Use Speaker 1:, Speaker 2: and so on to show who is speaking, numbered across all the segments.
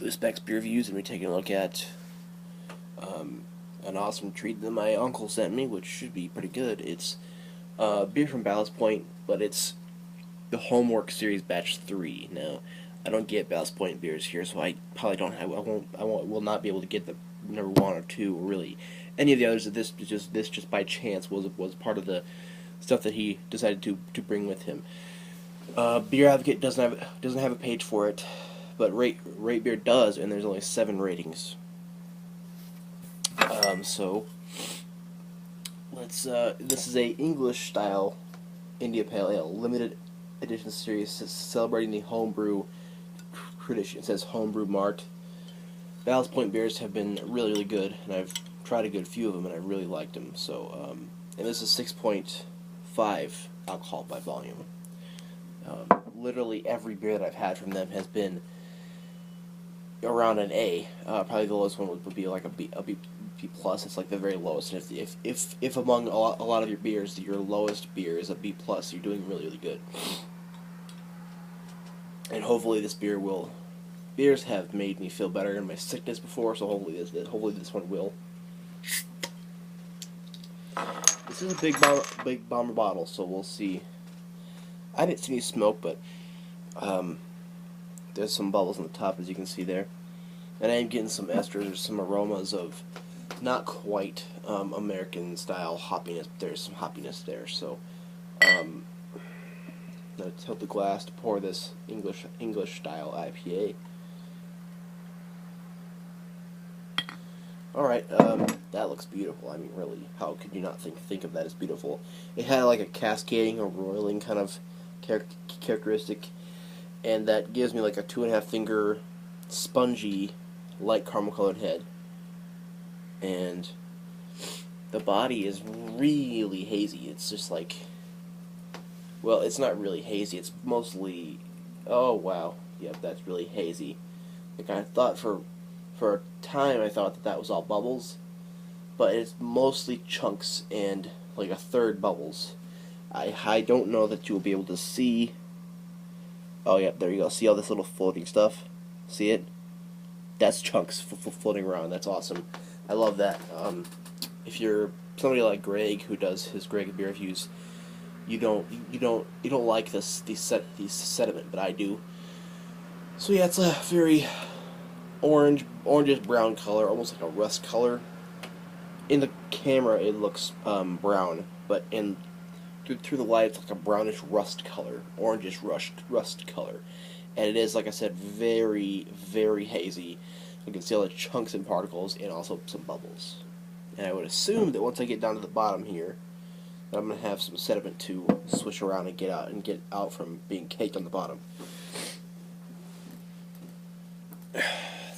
Speaker 1: BlueSpecs beer reviews, and we're taking a look at an awesome treat that my uncle sent me, which should be pretty good. It's beer from Ballast Point, but it's the Homework Series Batch 3. Now, I don't get Ballast Point beers here, so I probably don't have, will not be able to get the number 1 or 2, or really any of the others. This just by chance was part of the stuff that he decided to bring with him. Beer Advocate doesn't have a page for it, but Rate Beer does, and there's only 7 ratings. So let's. This is a English style India Pale Ale limited edition series celebrating the homebrew tradition. It says homebrew mart. Ballast Point beers have been really good, and I've tried a good few of them, and I really liked them. So, and this is 6.5 alcohol by volume. Literally every beer that I've had from them has been around an A. Probably the lowest one would be like a B plus. It's like the very lowest. And if among a lot of your beers, your lowest beer is a B plus, you're doing really good. And hopefully this beer will. Beers have made me feel better in my sickness before, so hopefully this one will. This is a big bomber bottle, so we'll see. I didn't see any smoke, but there's some bubbles on the top, as you can see there. And I am getting some esters or some aromas of not quite American style hoppiness. There's some hoppiness there, so I'm gonna tilt the glass to pour this English style IPA. Alright, that looks beautiful. I mean, really, how could you not think of that as beautiful? It had like a cascading or roiling kind of characteristic, and that gives me like a 2.5 finger spongy, light caramel colored head. And the body is really hazy. It's just like, well, it's not really hazy. It's mostly, oh wow, yep, that's really hazy. Like I thought for a time, I thought that was all bubbles, but it's mostly chunks and like a third bubbles. I don't know that you will be able to see. Oh yeah, there you go. See all this little floating stuff? See it? That's chunks floating around. That's awesome. I love that. If you're somebody like Greg, who does his Greg beer reviews, you don't like these sediment, but I do. So yeah, it's a very orangish brown color, almost like a rust color. In the camera, it looks brown, but through the light, it's like a brownish rust color, orangish rust color, and it is, like I said, very hazy. You can see all the chunks and particles, and also some bubbles. And I would assume that once I get down to the bottom here, that I'm gonna have some sediment to swish around and get out from being caked on the bottom.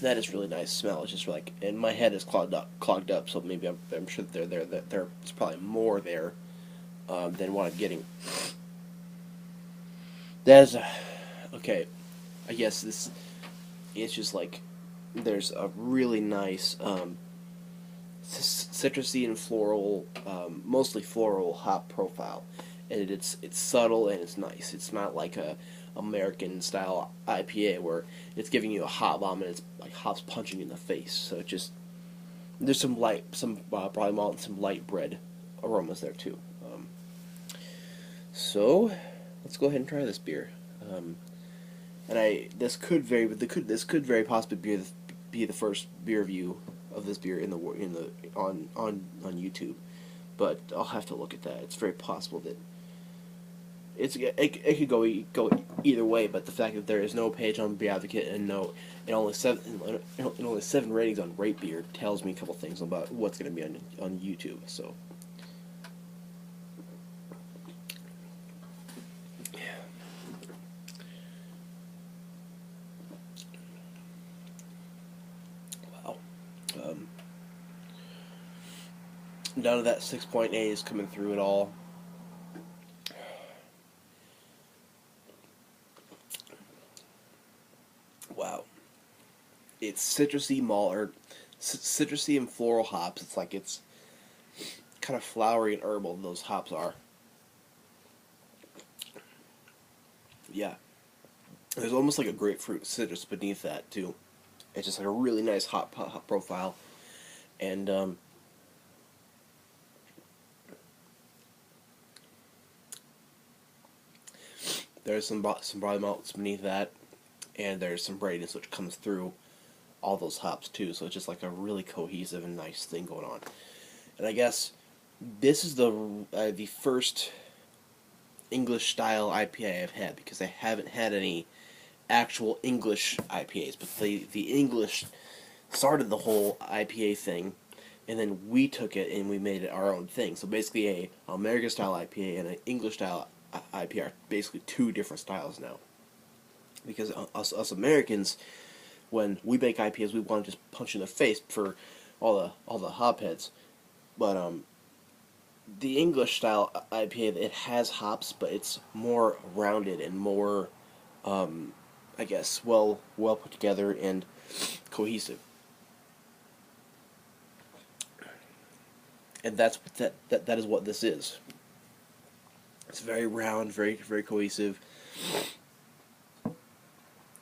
Speaker 1: That is really nice smell. It's just like, and my head is clogged up. So maybe I'm sure that there's probably more there than what I'm getting. That is okay. I guess it's just like there's a really nice citrusy and floral, mostly floral hop profile, and it's subtle and it's nice. It's not like a American style IPA where it's giving you a hot bomb and it's like hops punching you in the face. So it just, there's some probably malt and some light bread aromas there too. So let's go ahead and try this beer. And this could very possibly be the first beer review of this beer on YouTube, but I'll have to look at that. It's very possible that it could go either way, but the fact that there is no page on Beer Advocate and only 7 ratings on Rate Beer tells me a couple things about what's going to be on YouTube. So wow, none of that 6.8 is coming through at all. Wow, it's citrusy citrusy and floral hops. It's like it's kind of flowery and herbal. Those hops are. Yeah, there's almost like a grapefruit citrus beneath that too. It's just like a really nice hop profile, and there's some barley malts beneath that, and there's some brightness which comes through all those hops too. So it's just like a really cohesive and nice thing going on. And I guess this is the first English style IPA I've had, because I haven't had any actual English IPAs, but the English started the whole IPA thing, and then we took it and we made it our own thing. So basically, a American style IPA and an English style IPA are basically two different styles now. Because us Americans, when we make IPAs, we want to just punch in the face for all the hopheads. But the English style IPA, it has hops, but it's more rounded and more, I guess, well put together and cohesive. And that's what that is what this is. It's very round, very cohesive.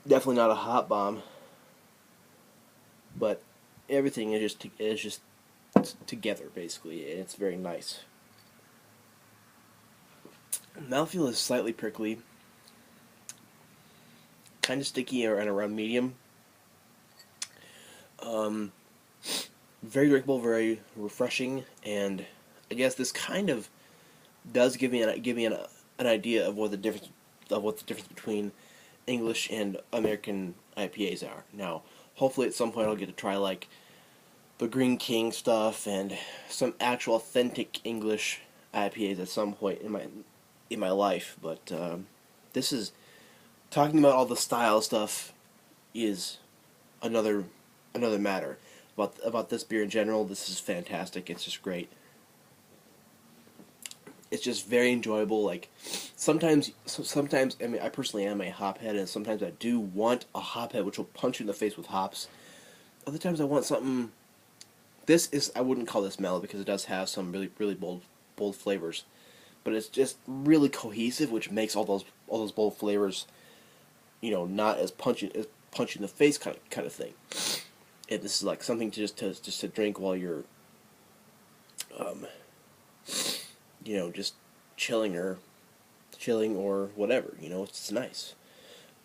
Speaker 1: Definitely not a hot bomb, but everything is just together basically, and it's very nice. Mouthfeel is slightly prickly, kind of sticky and around medium. Very drinkable, very refreshing, and I guess this kind of does give me an idea of what the difference between English and American IPAs are. Now, hopefully at some point I'll get to try like the Green King stuff and some actual authentic English IPAs at some point in my life. But this is talking about all the style stuff is another matter. About this beer in general, this is fantastic. It's just great. It's just very enjoyable. Like sometimes I mean, I personally am a hophead, and sometimes I do want a hophead which will punch you in the face with hops. Other times I want something. I wouldn't call this mellow because it does have some really bold flavors, but it's just really cohesive, which makes all those bold flavors, not as punch in the face kind of thing. And this is like something to drink while you're, just chilling or whatever. It's nice.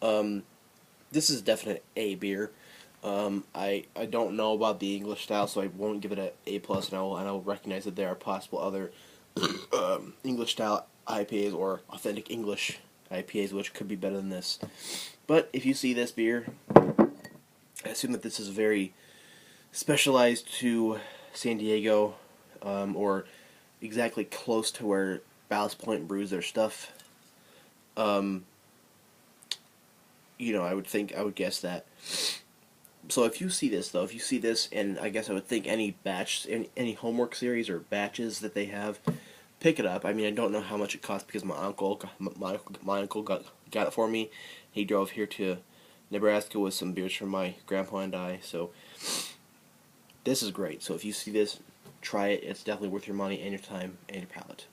Speaker 1: This is definitely a beer. I don't know about the English style, so I won't give it an A+, and I'll recognize that there are possible other English style IPAs or authentic English IPAs which could be better than this. But if you see this beer, I assume that this is very specialized to San Diego, or exactly close to where Ballast brews their stuff. I would guess that. So if you see this, and I guess I would think any homework series or batches that they have, pick it up. I mean, I don't know how much it costs because my uncle got it for me. He drove here to Nebraska with some beers from my grandpa and I. So this is great. So if you see this, try it. It's definitely worth your money and your time and your palate.